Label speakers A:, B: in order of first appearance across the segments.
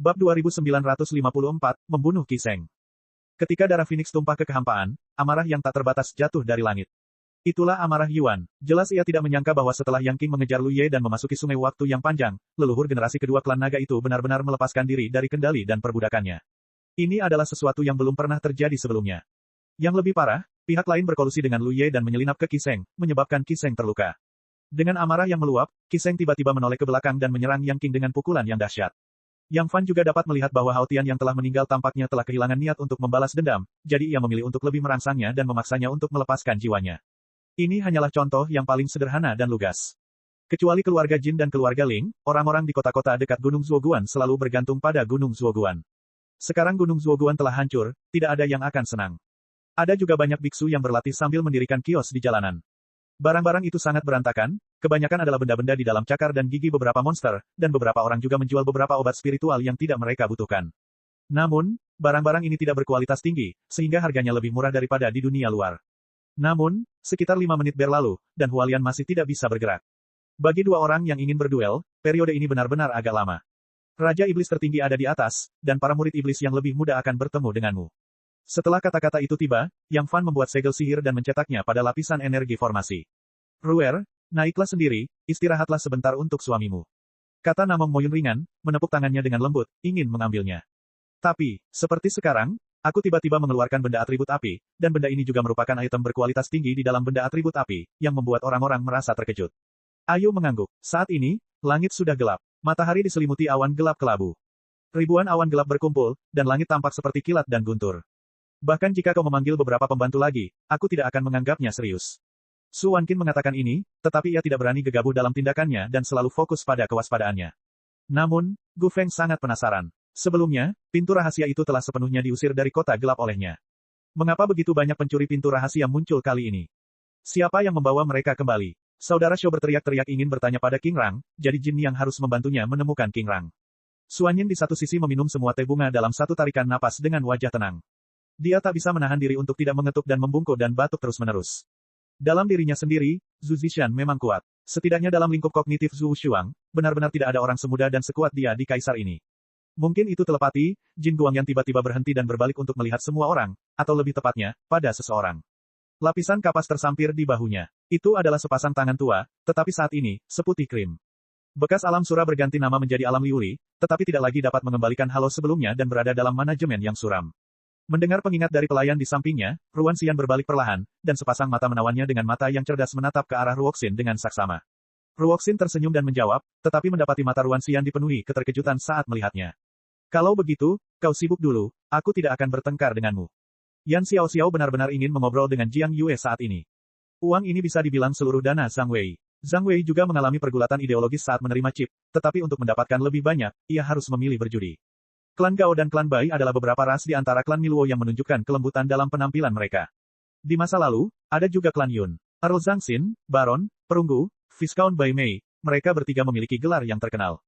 A: Bab 2954, Membunuh Qi Sheng. Ketika darah Phoenix tumpah ke kehampaan, amarah yang tak terbatas jatuh dari langit. Itulah amarah Yuan. Jelas ia tidak menyangka bahwa setelah Yang Qing mengejar Lu Ye dan memasuki sungai waktu yang panjang, leluhur generasi kedua klan naga itu benar-benar melepaskan diri dari kendali dan perbudakannya. Ini adalah sesuatu yang belum pernah terjadi sebelumnya. Yang lebih parah, pihak lain berkolusi dengan Lu Ye dan menyelinap ke Qi Sheng, menyebabkan Qi Sheng terluka. Dengan amarah yang meluap, Qi Sheng tiba-tiba menoleh ke belakang dan menyerang Yang Qing dengan pukulan yang dahsyat. Yang Fan juga dapat melihat bahwa Hao Tian yang telah meninggal tampaknya telah kehilangan niat untuk membalas dendam, jadi ia memilih untuk lebih merangsangnya dan memaksanya untuk melepaskan jiwanya. Ini hanyalah contoh yang paling sederhana dan lugas. Kecuali keluarga Jin dan keluarga Ling, orang-orang di kota-kota dekat Gunung Zuoguan selalu bergantung pada Gunung Zuoguan. Sekarang Gunung Zuoguan telah hancur, tidak ada yang akan senang. Ada juga banyak biksu yang berlatih sambil mendirikan kios di jalanan. Barang-barang itu sangat berantakan, kebanyakan adalah benda-benda di dalam cakar dan gigi beberapa monster, dan beberapa orang juga menjual beberapa obat spiritual yang tidak mereka butuhkan. Namun, barang-barang ini tidak berkualitas tinggi, sehingga harganya lebih murah daripada di dunia luar. Namun, sekitar 5 menit berlalu, dan Hualian masih tidak bisa bergerak. Bagi dua orang yang ingin berduel, periode ini benar-benar agak lama. Raja Iblis tertinggi ada di atas, dan para murid iblis yang lebih muda akan bertemu denganmu. Setelah kata-kata itu tiba, Yang Fan membuat segel sihir dan mencetaknya pada lapisan energi formasi. Ruer, naiklah sendiri, istirahatlah sebentar untuk suamimu. Kata Namong Moyun ringan, menepuk tangannya dengan lembut, ingin mengambilnya. Tapi, seperti sekarang, aku tiba-tiba mengeluarkan benda atribut api, dan benda ini juga merupakan item berkualitas tinggi di dalam benda atribut api, yang membuat orang-orang merasa terkejut. Ayu mengangguk. Saat ini, langit sudah gelap. Matahari diselimuti awan gelap kelabu. Ribuan awan gelap berkumpul, dan langit tampak seperti kilat dan guntur. Bahkan jika kau memanggil beberapa pembantu lagi, aku tidak akan menganggapnya serius. Su Wanqin mengatakan ini, tetapi ia tidak berani gegabah dalam tindakannya dan selalu fokus pada kewaspadaannya. Namun, Gu Feng sangat penasaran. Sebelumnya, pintu rahasia itu telah sepenuhnya diusir dari kota gelap olehnya. Mengapa begitu banyak pencuri pintu rahasia muncul kali ini? Siapa yang membawa mereka kembali? Saudara Shou berteriak-teriak ingin bertanya pada King Rang, jadi Jin yang harus membantunya menemukan King Rang. Su Wanqin di satu sisi meminum semua teh bunga dalam satu tarikan napas dengan wajah tenang. Dia tak bisa menahan diri untuk tidak mengetuk dan membungkuk dan batuk terus-menerus. Dalam dirinya sendiri, Zhu Zishan memang kuat. Setidaknya dalam lingkup kognitif Zhu Shuang, benar-benar tidak ada orang semuda dan sekuat dia di kaisar ini. Mungkin itu telepati, Jin Guangyan tiba-tiba berhenti dan berbalik untuk melihat semua orang, atau lebih tepatnya, pada seseorang. Lapisan kapas tersampir di bahunya. Itu adalah sepasang tangan tua, tetapi saat ini, seputih krim. Bekas alam sura berganti nama menjadi alam liuri, tetapi tidak lagi dapat mengembalikan halo sebelumnya dan berada dalam manajemen yang suram. Mendengar pengingat dari pelayan di sampingnya, Ruan Xian berbalik perlahan, dan sepasang mata menawannya dengan mata yang cerdas menatap ke arah Ruoxin dengan saksama. Ruoxin tersenyum dan menjawab, tetapi mendapati mata Ruan Xian dipenuhi keterkejutan saat melihatnya. Kalau begitu, kau sibuk dulu, aku tidak akan bertengkar denganmu. Yan Xiao benar-benar ingin mengobrol dengan Jiang Yue saat ini. Uang ini bisa dibilang seluruh dana Zhang Wei. Zhang Wei juga mengalami pergulatan ideologis saat menerima chip, tetapi untuk mendapatkan lebih banyak, ia harus memilih berjudi. Klan Gao dan Klan Bai adalah beberapa ras di antara Klan Miluo yang menunjukkan kelembutan dalam penampilan mereka. Di masa lalu, ada juga Klan Yun, Earl Zhang Xin, Baron, Perunggu, Viscount Bai Mei, mereka bertiga memiliki gelar yang terkenal.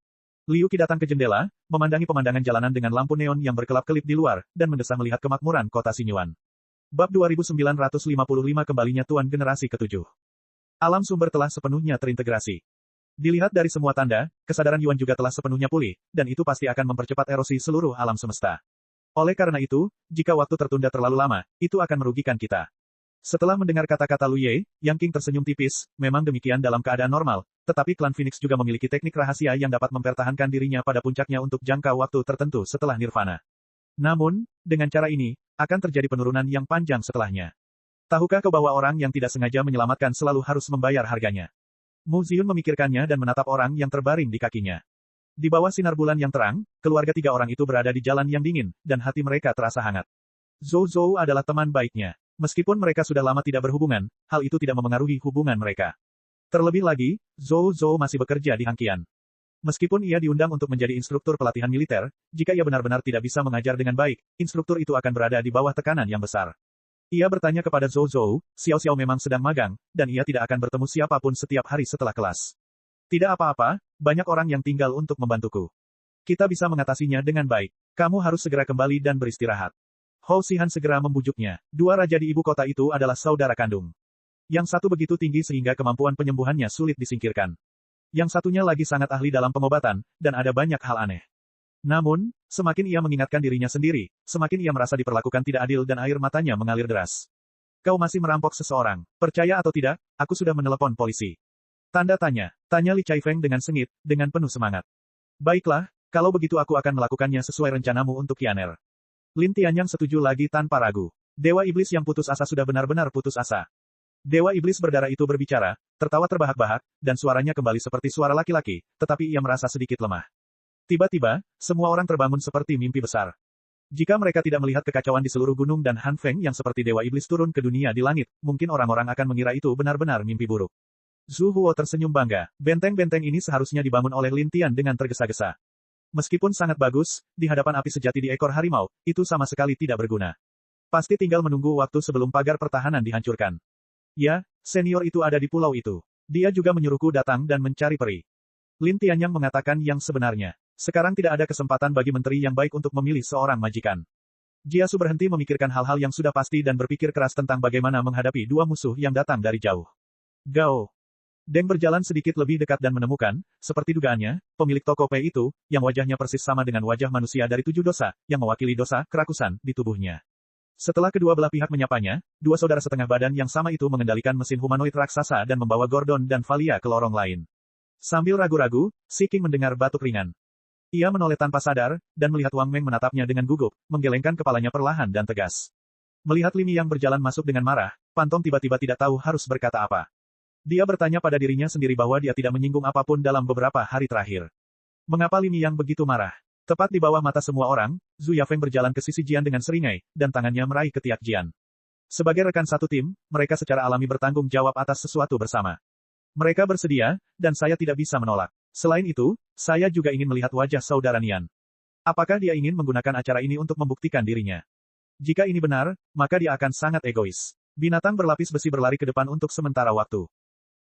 A: Liu Qi datang ke jendela, memandangi pemandangan jalanan dengan lampu neon yang berkelap-kelip di luar, dan mendesah melihat kemakmuran kota Sinyuan. Bab 2955 kembalinya Tuan Generasi ke-7. Alam sumber telah sepenuhnya terintegrasi. Dilihat dari semua tanda, kesadaran Yuan juga telah sepenuhnya pulih, dan itu pasti akan mempercepat erosi seluruh alam semesta. Oleh karena itu, jika waktu tertunda terlalu lama, itu akan merugikan kita. Setelah mendengar kata-kata Lu Ye, Yang Qing tersenyum tipis, memang demikian dalam keadaan normal, tetapi klan Phoenix juga memiliki teknik rahasia yang dapat mempertahankan dirinya pada puncaknya untuk jangka waktu tertentu setelah nirvana. Namun, dengan cara ini, akan terjadi penurunan yang panjang setelahnya. Tahukah kau bahwa orang yang tidak sengaja menyelamatkan selalu harus membayar harganya? Mu Ziyun memikirkannya dan menatap orang yang terbaring di kakinya. Di bawah sinar bulan yang terang, keluarga tiga orang itu berada di jalan yang dingin, dan hati mereka terasa hangat. Zhou Zhou adalah teman baiknya. Meskipun mereka sudah lama tidak berhubungan, hal itu tidak memengaruhi hubungan mereka. Terlebih lagi, Zhou Zhou masih bekerja di Hangqian. Meskipun ia diundang untuk menjadi instruktur pelatihan militer, jika ia benar-benar tidak bisa mengajar dengan baik, instruktur itu akan berada di bawah tekanan yang besar. Ia bertanya kepada Zhou Zhou, Xiao memang sedang magang, dan ia tidak akan bertemu siapapun setiap hari setelah kelas. Tidak apa-apa, banyak orang yang tinggal untuk membantuku. Kita bisa mengatasinya dengan baik. Kamu harus segera kembali dan beristirahat. Hou Xihan segera membujuknya. Dua raja di ibu kota itu adalah saudara kandung. Yang satu begitu tinggi sehingga kemampuan penyembuhannya sulit disingkirkan. Yang satunya lagi sangat ahli dalam pengobatan, dan ada banyak hal aneh. Namun, Semakin ia mengingatkan dirinya sendiri, semakin ia merasa diperlakukan tidak adil dan air matanya mengalir deras. Kau masih merampok seseorang. Percaya atau tidak, aku sudah menelepon polisi. Tanda tanya. Tanya Li Caifeng dengan sengit, dengan penuh semangat. Baiklah, kalau begitu aku akan melakukannya sesuai rencanamu untuk Qianer. Lin Tianyang setuju lagi tanpa ragu. Dewa Iblis yang putus asa sudah benar-benar putus asa. Dewa Iblis berdarah itu berbicara, tertawa terbahak-bahak, dan suaranya kembali seperti suara laki-laki, tetapi ia merasa sedikit lemah. Tiba-tiba, semua orang terbangun seperti mimpi besar. Jika mereka tidak melihat kekacauan di seluruh gunung dan Han Feng yang seperti Dewa Iblis turun ke dunia di langit, mungkin orang-orang akan mengira itu benar-benar mimpi buruk. Zhu Huo tersenyum bangga. Benteng-benteng ini seharusnya dibangun oleh Lin Tian dengan tergesa-gesa. Meskipun sangat bagus, di hadapan api sejati di ekor harimau, itu sama sekali tidak berguna. Pasti tinggal menunggu waktu sebelum pagar pertahanan dihancurkan. Ya, senior itu ada di pulau itu. Dia juga menyuruhku datang dan mencari peri. Lin Tianyang mengatakan yang sebenarnya. Sekarang tidak ada kesempatan bagi menteri yang baik untuk memilih seorang majikan. Jiasu berhenti memikirkan hal-hal yang sudah pasti dan berpikir keras tentang bagaimana menghadapi dua musuh yang datang dari jauh. Gao. Deng berjalan sedikit lebih dekat dan menemukan, seperti dugaannya, pemilik toko Pei itu, yang wajahnya persis sama dengan wajah manusia dari 7 dosa, yang mewakili dosa, kerakusan, di tubuhnya. Setelah kedua belah pihak menyapanya, dua saudara setengah badan yang sama itu mengendalikan mesin humanoid raksasa dan membawa Gordon dan Valia ke lorong lain. Sambil ragu-ragu, Si King mendengar batuk ringan. Ia menoleh tanpa sadar, dan melihat Wang Meng menatapnya dengan gugup, menggelengkan kepalanya perlahan dan tegas. Melihat Limi yang berjalan masuk dengan marah, Pantong tiba-tiba tidak tahu harus berkata apa. Dia bertanya pada dirinya sendiri bahwa dia tidak menyinggung apapun dalam beberapa hari terakhir. Mengapa Limi yang begitu marah? Tepat di bawah mata semua orang, Zhu Yafeng berjalan ke sisi Jian dengan seringai, dan tangannya meraih ketiak Jian. Sebagai rekan satu tim, mereka secara alami bertanggung jawab atas sesuatu bersama. Mereka bersedia, dan saya tidak bisa menolak. Selain itu, saya juga ingin melihat wajah saudara Nian. Apakah dia ingin menggunakan acara ini untuk membuktikan dirinya? Jika ini benar, maka dia akan sangat egois. Binatang berlapis besi berlari ke depan untuk sementara waktu.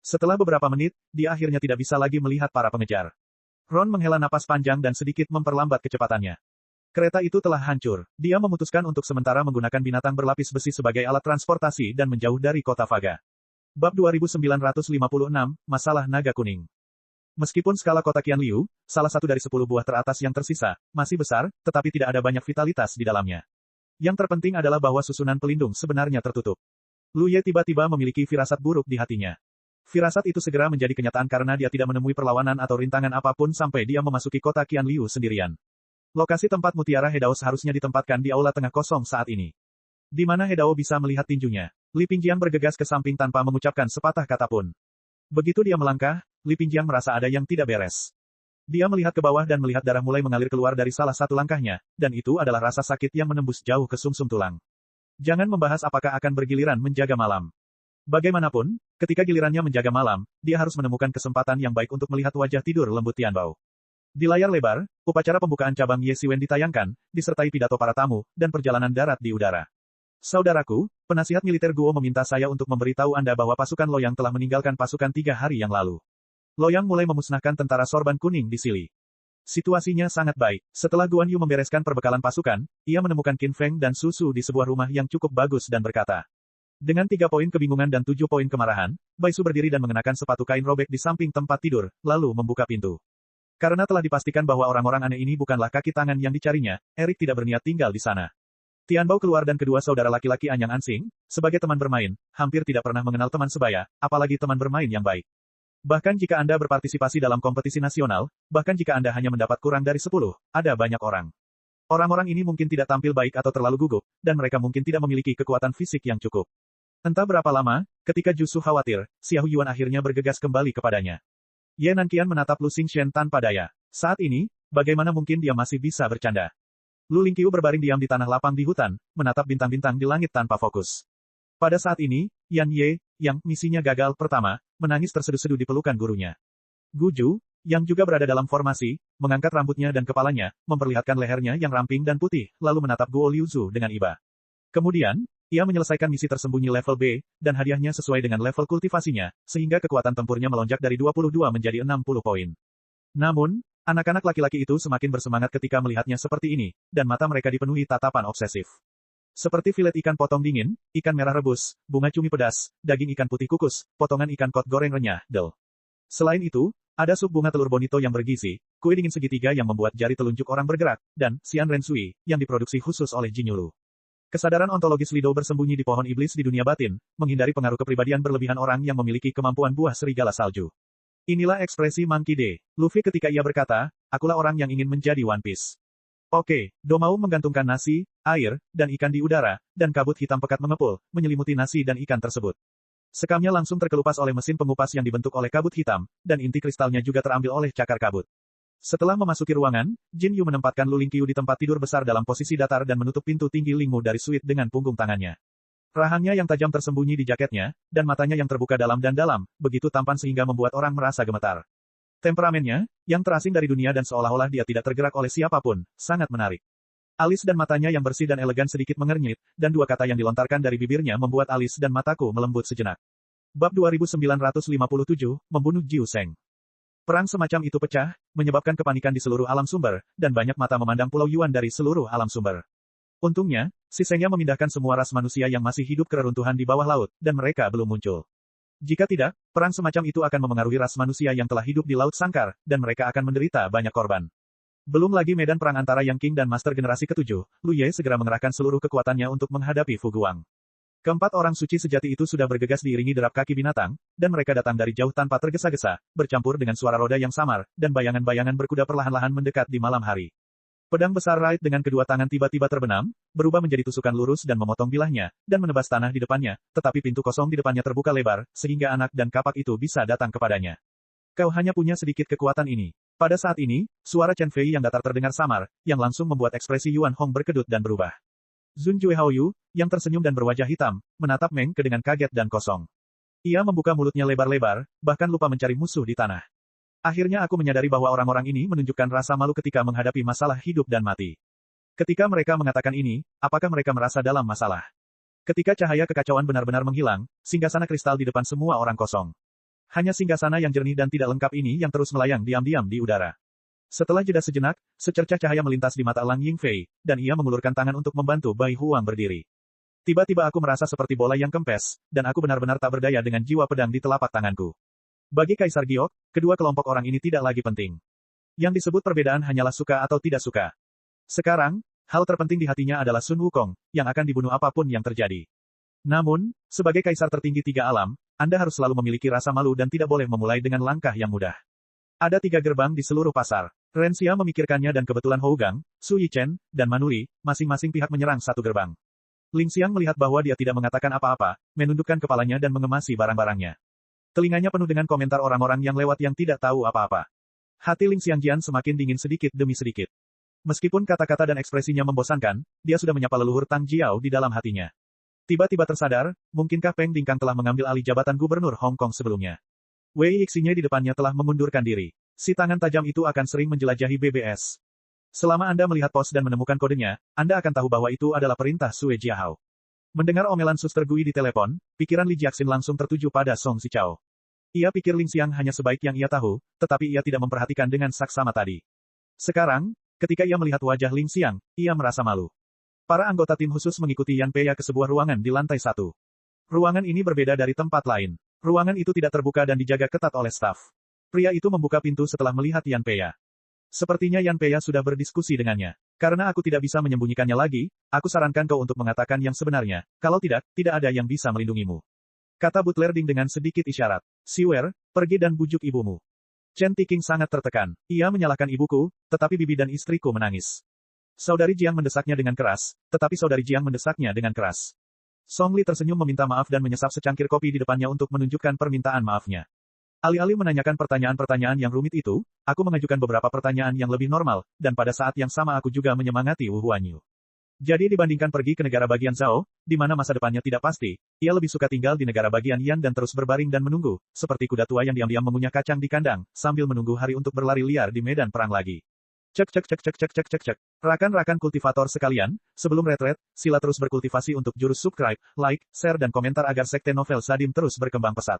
A: Setelah beberapa menit, dia akhirnya tidak bisa lagi melihat para pengejar. Ron menghela napas panjang dan sedikit memperlambat kecepatannya. Kereta itu telah hancur. Dia memutuskan untuk sementara menggunakan binatang berlapis besi sebagai alat transportasi dan menjauh dari kota Vaga. Bab 2956, Masalah Naga Kuning. Meskipun skala kota Qianliu, salah satu dari 10 buah teratas yang tersisa, masih besar, tetapi tidak ada banyak vitalitas di dalamnya. Yang terpenting adalah bahwa susunan pelindung sebenarnya tertutup. Lu Ye tiba-tiba memiliki firasat buruk di hatinya. Firasat itu segera menjadi kenyataan karena dia tidak menemui perlawanan atau rintangan apapun sampai dia memasuki kota Qianliu sendirian. Lokasi tempat Mutiara Hedao seharusnya ditempatkan di aula tengah kosong saat ini. Di mana Hedao bisa melihat tinjunya? Li Pingjiang bergegas ke samping tanpa mengucapkan sepatah kata pun. Begitu dia melangkah, Li Pingjiang merasa ada yang tidak beres. Dia melihat ke bawah dan melihat darah mulai mengalir keluar dari salah satu langkahnya, dan itu adalah rasa sakit yang menembus jauh ke sumsum tulang. Jangan membahas apakah akan bergiliran menjaga malam. Bagaimanapun, ketika gilirannya menjaga malam, dia harus menemukan kesempatan yang baik untuk melihat wajah tidur lembut Tianbao. Di layar lebar, upacara pembukaan cabang Ye Siwen ditayangkan, disertai pidato para tamu, dan perjalanan darat di udara. Saudaraku, penasihat militer Guo meminta saya untuk memberitahu Anda bahwa pasukan Loyang telah meninggalkan pasukan 3 hari yang lalu. Loyang mulai memusnahkan tentara sorban kuning di Sili. Situasinya sangat baik. Setelah Guan Yu membereskan perbekalan pasukan, ia menemukan Qin Feng dan Su Su di sebuah rumah yang cukup bagus dan berkata. Dengan 3 poin kebingungan dan 7 poin kemarahan, Bai Su berdiri dan mengenakan sepatu kain robek di samping tempat tidur, lalu membuka pintu. Karena telah dipastikan bahwa orang-orang aneh ini bukanlah kaki tangan yang dicarinya, Erik tidak berniat tinggal di sana. Tianbao keluar dan kedua saudara laki-laki Anyang Ansing, sebagai teman bermain, hampir tidak pernah mengenal teman sebaya, apalagi teman bermain yang baik. Bahkan jika Anda berpartisipasi dalam kompetisi nasional, bahkan jika Anda hanya mendapat kurang dari 10, ada banyak orang. Orang-orang ini mungkin tidak tampil baik atau terlalu gugup, dan mereka mungkin tidak memiliki kekuatan fisik yang cukup. Entah berapa lama, ketika Jusu khawatir, Xiao Yuan akhirnya bergegas kembali kepadanya. Ye Nanqian menatap Lu Xingxian tanpa daya. Saat ini, bagaimana mungkin dia masih bisa bercanda? Lu Lingqiu berbaring diam di tanah lapang di hutan, menatap bintang-bintang di langit tanpa fokus. Pada saat ini, Yan Ye, yang misinya gagal pertama, menangis terseduh-seduh di pelukan gurunya. Guju, yang juga berada dalam formasi, mengangkat rambutnya dan kepalanya, memperlihatkan lehernya yang ramping dan putih, lalu menatap Guo Liuzu dengan iba. Kemudian, ia menyelesaikan misi tersembunyi level B, dan hadiahnya sesuai dengan level kultivasinya, sehingga kekuatan tempurnya melonjak dari 22 menjadi 60 poin. Namun, anak-anak laki-laki itu semakin bersemangat ketika melihatnya seperti ini, dan mata mereka dipenuhi tatapan obsesif. Seperti filet ikan potong dingin, ikan merah rebus, bunga cumi pedas, daging ikan putih kukus, potongan ikan kod goreng renyah, del. Selain itu, ada sup bunga telur bonito yang bergizi, kue dingin segitiga yang membuat jari telunjuk orang bergerak, dan Xian Ren Sui, yang diproduksi khusus oleh Jin Yulu. Kesadaran ontologis Lido bersembunyi di pohon iblis di dunia batin, menghindari pengaruh kepribadian berlebihan orang yang memiliki kemampuan buah serigala salju. Inilah ekspresi Monkey D. Luffy ketika ia berkata, akulah orang yang ingin menjadi One Piece. Oke, Domao menggantungkan nasi, air, dan ikan di udara, dan kabut hitam pekat mengepul, menyelimuti nasi dan ikan tersebut. Sekamnya langsung terkelupas oleh mesin pengupas yang dibentuk oleh kabut hitam, dan inti kristalnya juga terambil oleh cakar kabut. Setelah memasuki ruangan, Jin Yu menempatkan Lu Lingqiu di tempat tidur besar dalam posisi datar dan menutup pintu tinggi Lingmu dari suite dengan punggung tangannya. Rahangnya yang tajam tersembunyi di jaketnya, dan matanya yang terbuka dalam dan dalam, begitu tampan sehingga membuat orang merasa gemetar. Temperamennya, yang terasing dari dunia dan seolah-olah dia tidak tergerak oleh siapapun, sangat menarik. Alis dan matanya yang bersih dan elegan sedikit mengernyit, dan dua kata yang dilontarkan dari bibirnya membuat alis dan mataku melembut sejenak. Bab 2957, Membunuh Jiu Seng. Perang semacam itu pecah, menyebabkan kepanikan di seluruh alam sumber, dan banyak mata memandang Pulau Yuan dari seluruh alam sumber. Untungnya, si Sengya memindahkan semua ras manusia yang masih hidup ke reruntuhan di bawah laut, dan mereka belum muncul. Jika tidak, perang semacam itu akan memengaruhi ras manusia yang telah hidup di Laut Sangkar, dan mereka akan menderita banyak korban. Belum lagi medan perang antara Yang King dan Master Generasi ke-7, Lu Ye segera mengerahkan seluruh kekuatannya untuk menghadapi Fu Guang. Keempat orang suci sejati itu sudah bergegas diiringi derap kaki binatang, dan mereka datang dari jauh tanpa tergesa-gesa, bercampur dengan suara roda yang samar, dan bayangan-bayangan berkuda perlahan-lahan mendekat di malam hari. Pedang besar Raid dengan kedua tangan tiba-tiba terbenam, berubah menjadi tusukan lurus dan memotong bilahnya, dan menebas tanah di depannya, tetapi pintu kosong di depannya terbuka lebar, sehingga anak dan kapak itu bisa datang kepadanya. Kau hanya punya sedikit kekuatan ini. Pada saat ini, suara Chen Fei yang datar terdengar samar, yang langsung membuat ekspresi Yuan Hong berkedut dan berubah. Zun Jue Haoyu, yang tersenyum dan berwajah hitam, menatap Meng Ke dengan kaget dan kosong. Ia membuka mulutnya lebar-lebar, bahkan lupa mencari musuh di tanah. Akhirnya aku menyadari bahwa orang-orang ini menunjukkan rasa malu ketika menghadapi masalah hidup dan mati. Ketika mereka mengatakan ini, apakah mereka merasa dalam masalah? Ketika cahaya kekacauan benar-benar menghilang, singgasana kristal di depan semua orang kosong. Hanya singgasana yang jernih dan tidak lengkap ini yang terus melayang diam-diam di udara. Setelah jeda sejenak, secercah cahaya melintas di mata Lang Yingfei, dan ia mengulurkan tangan untuk membantu Bai Huang berdiri. Tiba-tiba aku merasa seperti bola yang kempes, dan aku benar-benar tak berdaya dengan jiwa pedang di telapak tanganku. Bagi Kaisar Giok, kedua kelompok orang ini tidak lagi penting. Yang disebut perbedaan hanyalah suka atau tidak suka. Sekarang, hal terpenting di hatinya adalah Sun Wukong, yang akan dibunuh apapun yang terjadi. Namun, sebagai kaisar tertinggi tiga alam, Anda harus selalu memiliki rasa malu dan tidak boleh memulai dengan langkah yang mudah. Ada 3 gerbang di seluruh pasar. Ren Xia memikirkannya dan kebetulan Hougang, Su Yichen, dan Manuri, masing-masing pihak menyerang satu gerbang. Ling Xiang melihat bahwa dia tidak mengatakan apa-apa, menundukkan kepalanya dan mengemasi barang-barangnya. Telinganya penuh dengan komentar orang-orang yang lewat yang tidak tahu apa-apa. Hati Ling Xiangjian semakin dingin sedikit demi sedikit. Meskipun kata-kata dan ekspresinya membosankan, dia sudah menyapa leluhur Tang Jiao di dalam hatinya. Tiba-tiba tersadar, mungkinkah Peng Dingkang telah mengambil alih jabatan gubernur Hong Kong sebelumnya. Wei Yixinya di depannya telah mengundurkan diri. Si tangan tajam itu akan sering menjelajahi BBS. Selama Anda melihat pos dan menemukan kodenya, Anda akan tahu bahwa itu adalah perintah Sue Jiahao. Mendengar omelan Suster Gui di telepon, pikiran Li Jiaxin langsung tertuju pada Song Xichao. Ia pikir Ling Xiang hanya sebaik yang ia tahu, tetapi ia tidak memperhatikan dengan saksama tadi. Sekarang, ketika ia melihat wajah Ling Xiang, ia merasa malu. Para anggota tim khusus mengikuti Yan Peya ke sebuah ruangan di lantai 1. Ruangan ini berbeda dari tempat lain. Ruangan itu tidak terbuka dan dijaga ketat oleh staf. Pria itu membuka pintu setelah melihat Yan Peya. Sepertinya Yan Peya sudah berdiskusi dengannya. Karena aku tidak bisa menyembunyikannya lagi, aku sarankan kau untuk mengatakan yang sebenarnya. Kalau tidak, tidak ada yang bisa melindungimu. Kata Butler Ding dengan sedikit isyarat. Siwer, pergi dan bujuk ibumu. Chen Tiking sangat tertekan. Ia menyalahkan ibuku, tetapi bibi dan istriku menangis. Saudari Jiang mendesaknya dengan keras, tetapi saudari Jiang mendesaknya dengan keras. Song Li tersenyum meminta maaf dan menyesap secangkir kopi di depannya untuk menunjukkan permintaan maafnya. Alih-alih menanyakan pertanyaan-pertanyaan yang rumit itu, aku mengajukan beberapa pertanyaan yang lebih normal, dan pada saat yang sama aku juga menyemangati Wu Huanyu. Jadi dibandingkan pergi ke negara bagian Zhao, di mana masa depannya tidak pasti, ia lebih suka tinggal di negara bagian Yan dan terus berbaring dan menunggu, seperti kuda tua yang diam-diam mengunyah kacang di kandang, sambil menunggu hari untuk berlari liar di medan perang lagi. Cek cek cek cek cek cek cek cek. Rakan-rakan kultivator sekalian, sebelum retret, sila terus berkultivasi untuk jurus subscribe, like, share dan komentar agar sekte novel Sadim terus berkembang pesat.